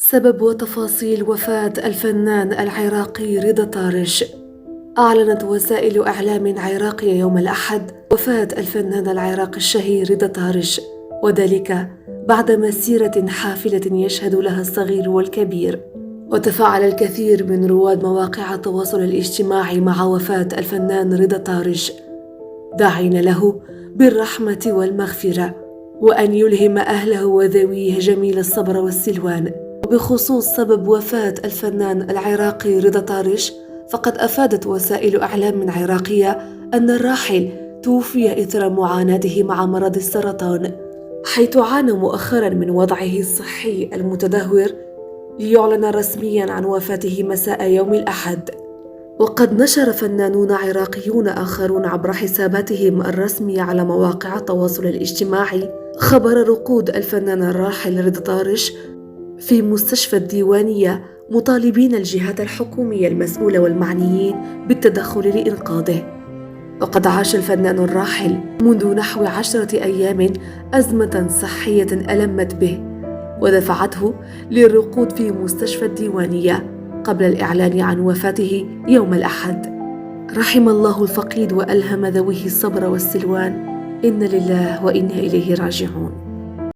سبب وتفاصيل وفاة الفنان العراقي رضا طارش. أعلنت وسائل إعلام عراقية يوم الأحد وفاة الفنان العراقي الشهير رضا طارش، وذلك بعد مسيرة حافلة يشهد لها الصغير والكبير. وتفاعل الكثير من رواد مواقع التواصل الاجتماعي مع وفاة الفنان رضا طارش، داعين له بالرحمة والمغفرة، وأن يلهم أهله وذويه جميل الصبر والسلوان. وبخصوص سبب وفاة الفنان العراقي رضا طارش، فقد أفادت وسائل إعلام عراقية أن الراحل توفي إثر معاناته مع مرض السرطان، حيث عانى مؤخرا من وضعه الصحي المتدهور، ليعلن رسميا عن وفاته مساء يوم الأحد. وقد نشر فنانون عراقيون آخرون عبر حساباتهم الرسمية على مواقع التواصل الاجتماعي خبر رقود الفنان الراحل رضا طارش في مستشفى الديوانية، مطالبين الجهات الحكومية المسؤولة والمعنيين بالتدخل لإنقاذه. وقد عاش الفنان الراحل منذ نحو 10 أيام أزمة صحية ألمت به، ودفعته للرقود في مستشفى الديوانية قبل الإعلان عن وفاته يوم الأحد. رحم الله الفقيد وألهم ذويه الصبر والسلوان. إن لله وإنا إليه راجعون.